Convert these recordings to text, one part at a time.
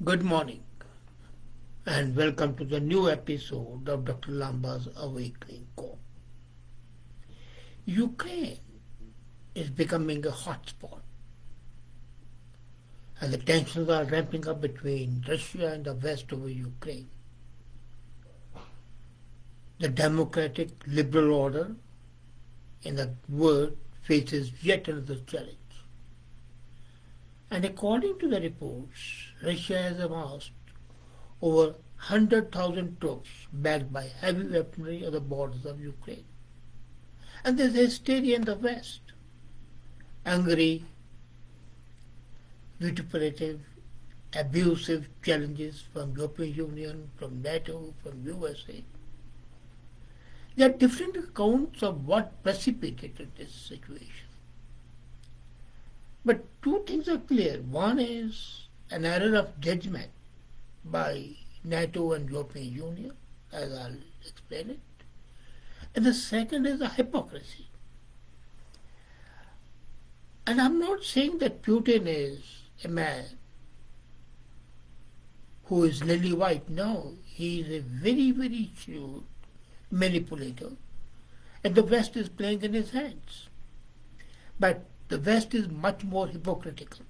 Good morning and welcome to the new episode of Dr. Lamba's Awakening Call. Ukraine is becoming a hotspot and the tensions are ramping up between Russia and the West over Ukraine. The democratic liberal order in the world faces yet another challenge. And according to the reports, Russia has amassed over 100,000 troops backed by heavy weaponry on the borders of Ukraine. And there's hysteria in the West. Angry, vituperative, abusive challenges from European Union, from NATO, from USA. There are different accounts of what precipitated this situation. But two things are clear. One is an error of judgment by NATO and European Union, as I'll explain it. And the second is a hypocrisy. And I'm not saying that Putin is a man who is lily white. No, he is a very, very shrewd manipulator. And the West is playing in his hands. But the West is much more hypocritical.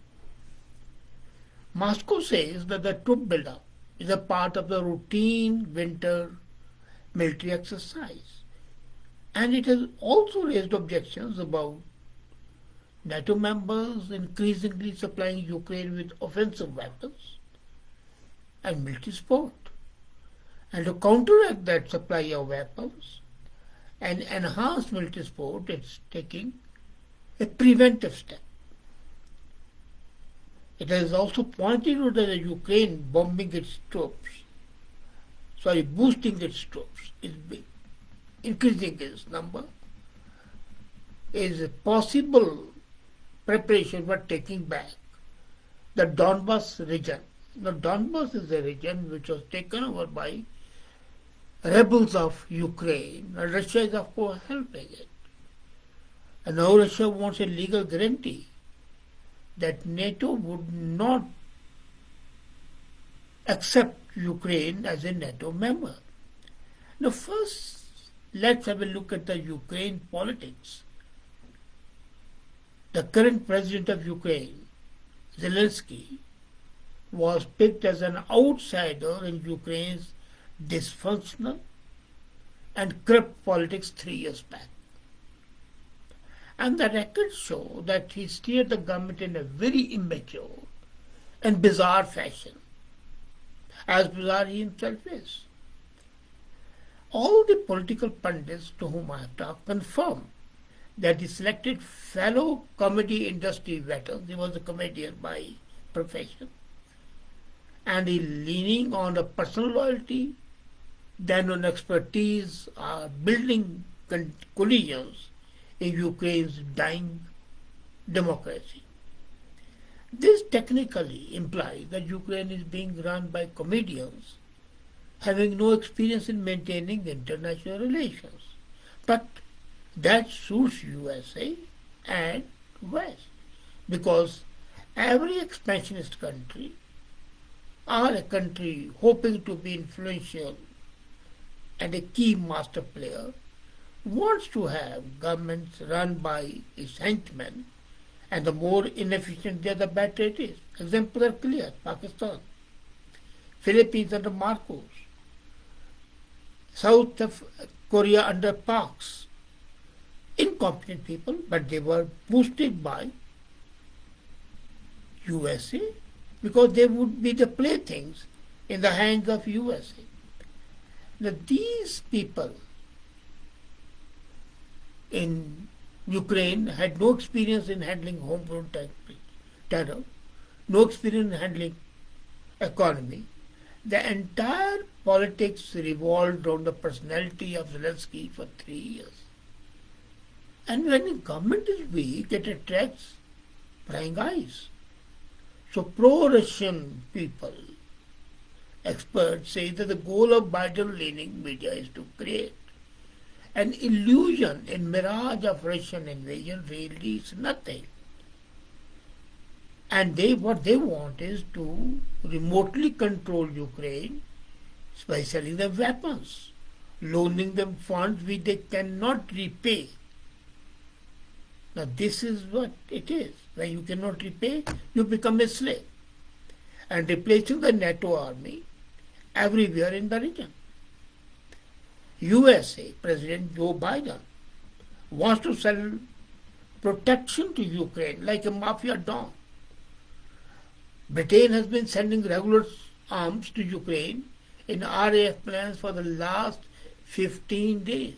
Moscow says that the troop buildup is a part of the routine winter military exercise. And it has also raised objections about NATO members increasingly supplying Ukraine with offensive weapons and military support. And to counteract that supply of weapons and enhance military support, it's taking a preventive step. It has also pointed out that Ukraine boosting its troops, is increasing its number, is a possible preparation for taking back the Donbas region. Now, Donbas is a region which was taken over by rebels of Ukraine, and Russia is, of course, helping it. And now Russia wants a legal guarantee that NATO would not accept Ukraine as a NATO member. Now first, let's have a look at the Ukraine politics. The current president of Ukraine, Zelensky, was picked as an outsider in Ukraine's dysfunctional and corrupt politics 3 years back. And the records show that he steered the government in a very immature and bizarre fashion, as bizarre he himself is. All the political pundits to whom I have talked confirm that he selected fellow comedy industry veterans. He was a comedian by profession. And he leaning on the personal loyalty, then on expertise, building collisions in Ukraine's dying democracy. This technically implies that Ukraine is being run by comedians having no experience in maintaining international relations. But that suits USA and West, because every expansionist country or a country hoping to be influential and a key master player wants to have governments run by its henchmen, and the more inefficient they are, the better it is. Examples are clear. Pakistan, Philippines under Marcos, South of Korea under Parks. Incompetent people, but they were boosted by USA because they would be the playthings in the hands of USA. Now these people in Ukraine had no experience in handling homegrown terror, no experience in handling economy. The entire politics revolved around the personality of Zelensky for 3 years. And when a government is weak, it attracts prying eyes. So pro-Russian people, experts say that the goal of Biden-leaning media is to create an illusion, a mirage of Russian invasion really is nothing. And what they want is to remotely control Ukraine by selling them weapons, loaning them funds which they cannot repay. Now this is what it is. When you cannot repay, you become a slave. And replacing the NATO army everywhere in the region. USA President Joe Biden wants to sell protection to Ukraine like a mafia don. Britain has been sending regular arms to Ukraine in RAF plans for the last 15 days.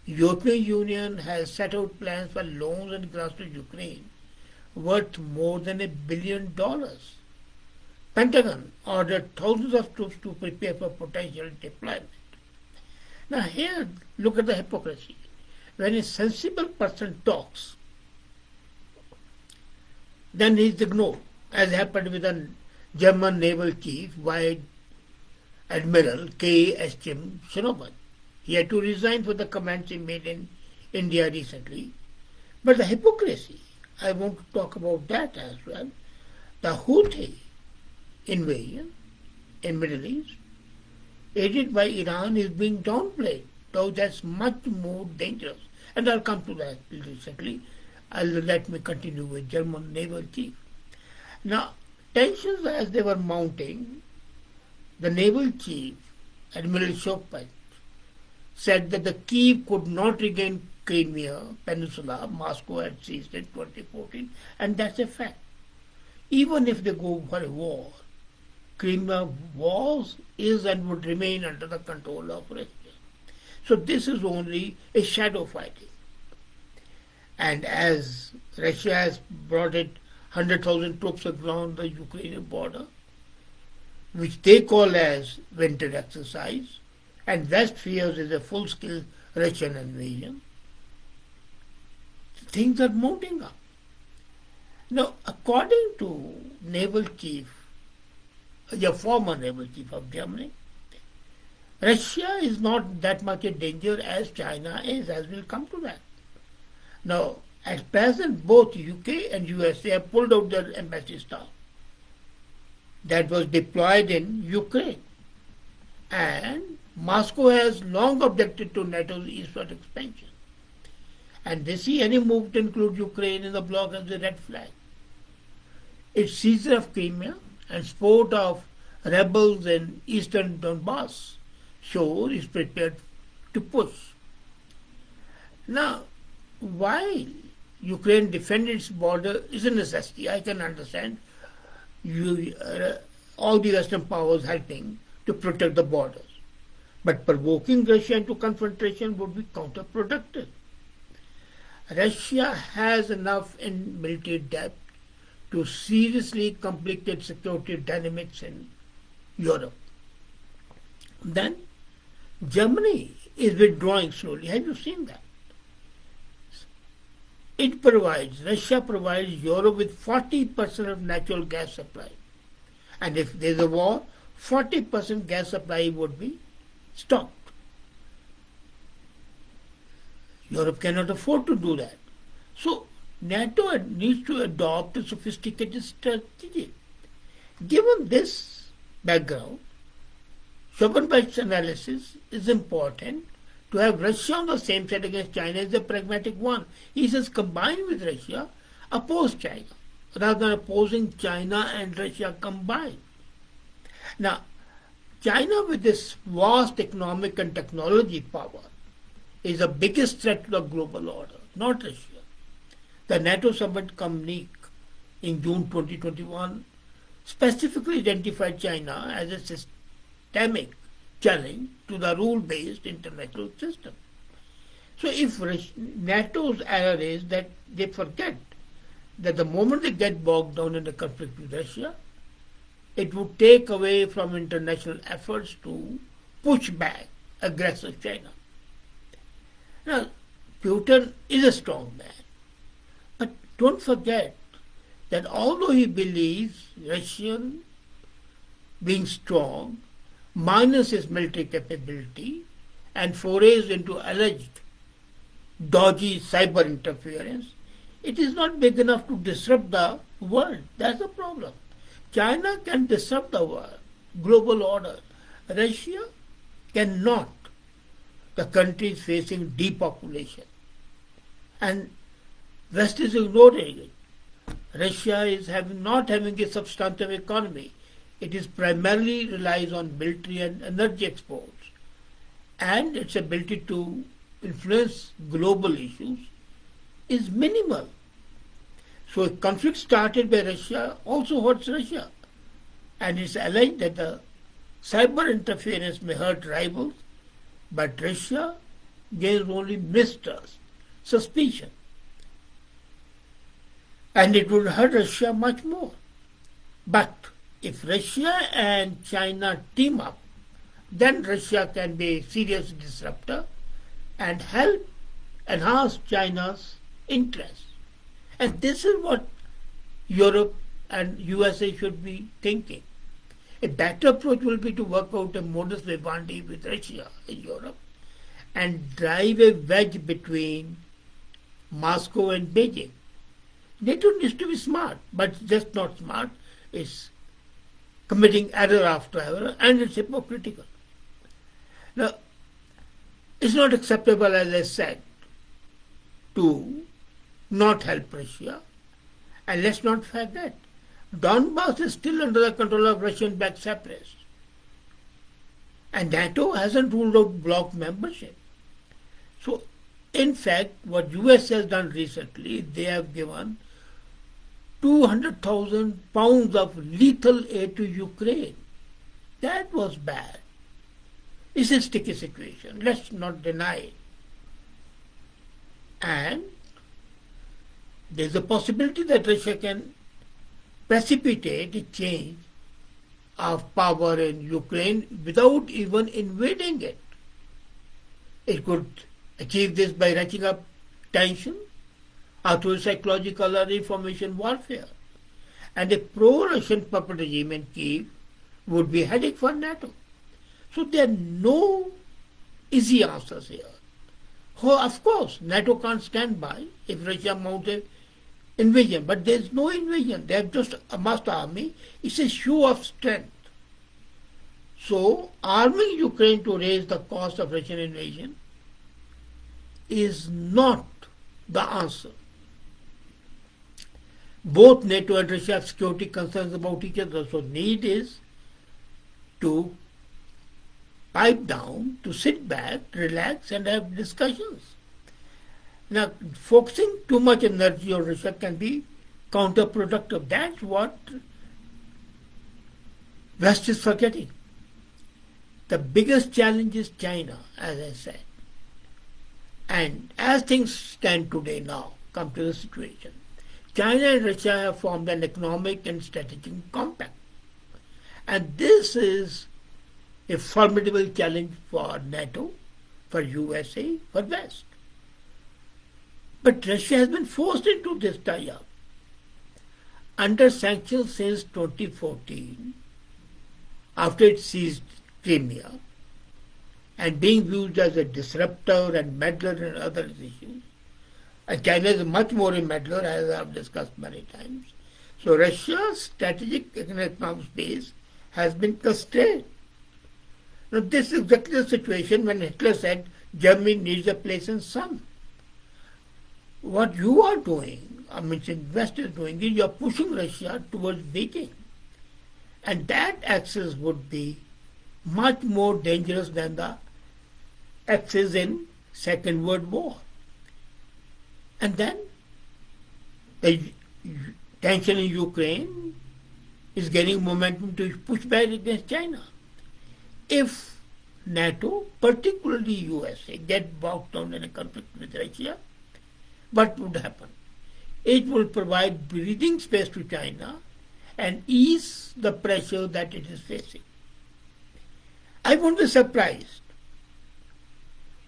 European Union has set out plans for loans and grants to Ukraine worth more than $1 billion. Pentagon ordered thousands of troops to prepare for potential deployment. Now here, look at the hypocrisy. When a sensible person talks, then he is ignored, as happened with the German naval chief, Vice Admiral K.S. Shinoban. He had to resign for the comments he made in India recently. But the hypocrisy, I want to talk about that as well. The Houthi invasion in Middle East, aided by Iran, is being downplayed, though that's much more dangerous. And I'll come to that recently. Let me continue with German naval chief. Now, tensions as they were mounting, the naval chief, Admiral Chopin, said that the Kyiv could not regain Crimea Peninsula. Moscow had seized in 2014, and that's a fact. Even if they go for a war, Crimea was, is, and would remain under the control of Russia. So this is only a shadow fighting. And as Russia has brought it 100,000 troops around the Ukrainian border, which they call as winter exercise, and West fears is a full-scale Russian invasion, things are mounting up. Now, according to naval chief, the former naval chief of Germany, Russia is not that much a danger as China is, as we'll come to that. Now, at present, both UK and USA have pulled out their embassy staff that was deployed in Ukraine. And Moscow has long objected to NATO's eastward expansion. And they see any move to include Ukraine in the bloc as a red flag. Its seizure of Crimea and support of rebels in eastern Donbass shows it's prepared to push. Now, while Ukraine defended its border is a necessity, I can understand all the Western powers helping to protect the borders. But provoking Russia into confrontation would be counterproductive. Russia has enough in military depth to seriously complicate security dynamics in Europe. Then Germany is withdrawing slowly. Have you seen that? Russia provides Europe with 40% of natural gas supply. And if there's a war, 40% gas supply would be stopped. Europe cannot afford to do that. So NATO needs to adopt a sophisticated strategy. Given this background, Schopenhauer's analysis is important. To have Russia on the same side against China is a pragmatic one. He says combine with Russia, oppose China, rather than opposing China and Russia combined. Now, China with this vast economic and technology power is the biggest threat to the global order, not Russia. The NATO summit Munich in June 2021 specifically identified China as a systemic challenge to the rule-based international system. So if NATO's error is that they forget that the moment they get bogged down in a conflict with Russia, it would take away from international efforts to push back aggressive China. Now, Putin is a strong man, but don't forget that although he believes Russian being strong, minus his military capability and forays into alleged dodgy cyber interference, it is not big enough to disrupt the world. That's the problem. China can disrupt the world, global order. Russia cannot. The country is facing depopulation. And West is ignoring it. Russia is not having a substantive economy. It is primarily relies on military and energy exports. And its ability to influence global issues is minimal. So a conflict started by Russia also hurts Russia. And it's alleged that the cyber interference may hurt rivals, but Russia gains only mistrust, suspicion. And it would hurt Russia much more. But if Russia and China team up, then Russia can be a serious disruptor and help enhance China's interests. And this is what Europe and USA should be thinking. A better approach will be to work out a modus vivendi with Russia in Europe and drive a wedge between Moscow and Beijing. NATO needs to be smart, but it's just not smart. It's committing error after error, and it's hypocritical. Now, it's not acceptable, as I said, to not help Russia. And let's not forget, Donbass is still under the control of Russian-backed separatists. And NATO hasn't ruled out bloc membership. So, in fact, what US has done recently, they have given 200,000 pounds of lethal aid to Ukraine. That was bad. It's a sticky situation. Let's not deny it. And there's a possibility that Russia can precipitate a change of power in Ukraine without even invading it. It could achieve this by ratcheting up tension or through psychological or information warfare. And a pro-Russian puppet regime in Kyiv would be a headache for NATO. So there are no easy answers here. Oh, of course, NATO can't stand by if Russia mounts an invasion, but there is no invasion. They have just amassed army. It's a show of strength. So arming Ukraine to raise the cost of Russian invasion is not the answer. Both NATO and Russia have security concerns about each other, so need is to pipe down, to sit back, relax and have discussions. Now, focusing too much energy on Russia can be counterproductive. That's what West is forgetting. The biggest challenge is China, as I said. And as things stand today now, come to the situation, China and Russia have formed an economic and strategic compact. And this is a formidable challenge for NATO, for USA, for West. But Russia has been forced into this tie-up. Under sanctions since 2014, after it seized Crimea, and being viewed as a disruptor and meddler in other issues, and China is much more a meddler, as I have discussed many times. So Russia's strategic economic space has been constrained. Now this is exactly the situation when Hitler said Germany needs a place in sun. What you are doing, I mean West is doing, is you are pushing Russia towards Beijing. And that axis would be much more dangerous than the axis in Second World War. And then the tension in Ukraine is getting momentum to push back against China. If NATO, particularly USA, get bogged down in a conflict with Russia, what would happen? It will provide breathing space to China and ease the pressure that it is facing. I won't be surprised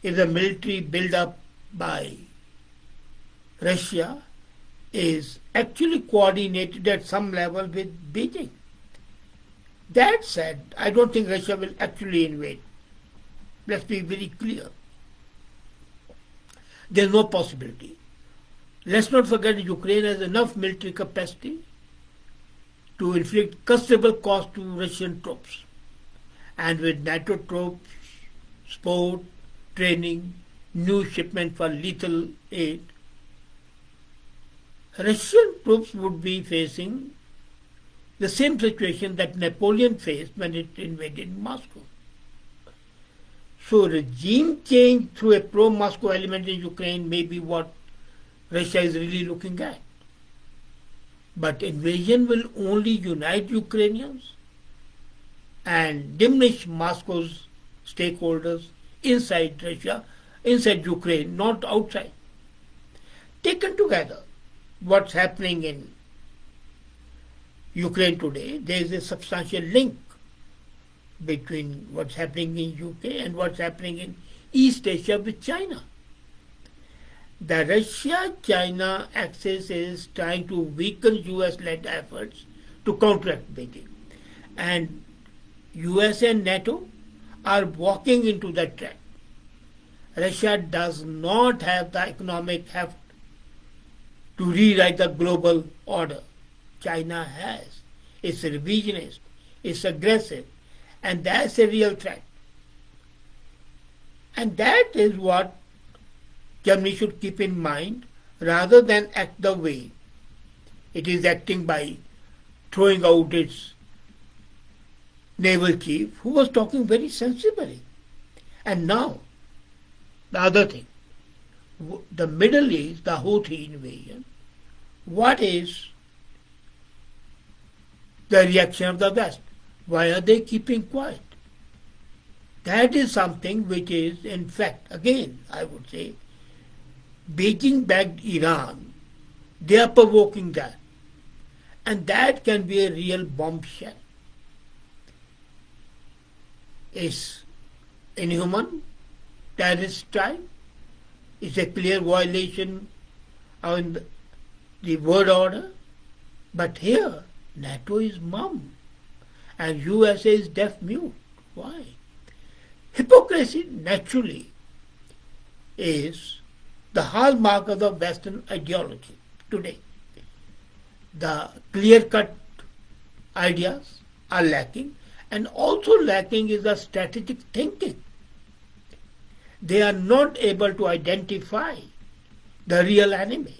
if the military build-up by Russia is actually coordinated at some level with Beijing. That said, I don't think Russia will actually invade. Let's be very clear. There's no possibility. Let's not forget that Ukraine has enough military capacity to inflict considerable cost to Russian troops. And with NATO troops, support, training, new shipment for lethal aid, Russian troops would be facing the same situation that Napoleon faced when it invaded Moscow. So regime change through a pro-Moscow element in Ukraine may be what Russia is really looking at. But invasion will only unite Ukrainians and diminish Moscow's stakeholders inside Russia, inside Ukraine, not outside. Taken together, what's happening in Ukraine today, there is a substantial link between what's happening in UK and what's happening in East Asia with China. The Russia-China axis is trying to weaken US-led efforts to counteract Beijing. And US and NATO are walking into that trap. Russia does not have the economic heft to rewrite the global order. China has. It's revisionist, it's aggressive, and that's a real threat. And that is what Germany should keep in mind rather than act the way it is acting by throwing out its naval chief, who was talking very sensibly. And now, the other thing, the Middle East, the Houthi invasion, what is the reaction of the West? Why are they keeping quiet? That is something which is, in fact, again, I would say, Beijing-backed Iran, they are provoking that. And that can be a real bombshell. It's inhuman, terrorist strike. It's a clear violation of the world order. But here, NATO is mum and USA is deaf-mute. Why? Hypocrisy naturally is the hallmark of the Western ideology today. The clear-cut ideas are lacking, and also lacking is the strategic thinking. They are not able to identify the real enemy.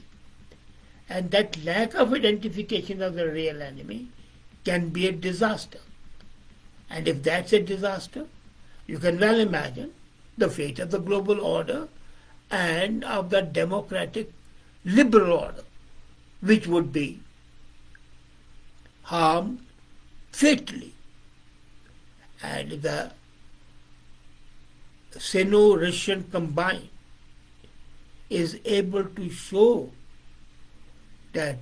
And that lack of identification of the real enemy can be a disaster. And if that's a disaster, you can well imagine the fate of the global order and of the democratic liberal order, which would be harmed fatally. And the Sino-Russian combined is able to show that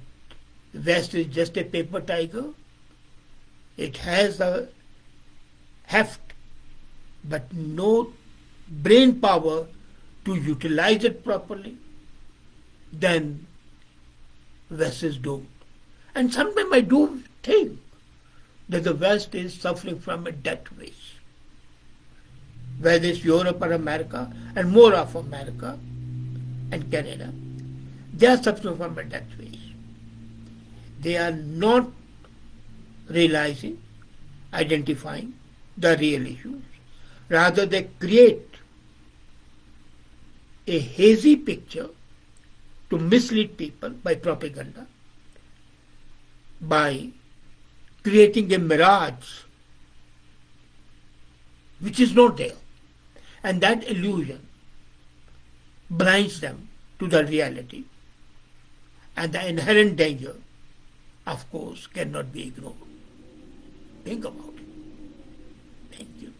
the West is just a paper tiger. It has the heft, but no brain power to utilize it properly, then West is doomed. And sometimes I do think that the West is suffering from a death wish. Whether it's Europe or America, and more of America and Canada, they are suffering from a death wish. They are not realizing, identifying the real issues. Rather, they create a hazy picture to mislead people by propaganda, by creating a mirage which is not there. And that illusion blinds them to the reality. And the inherent danger, of course, cannot be ignored. Think about it. Thank you.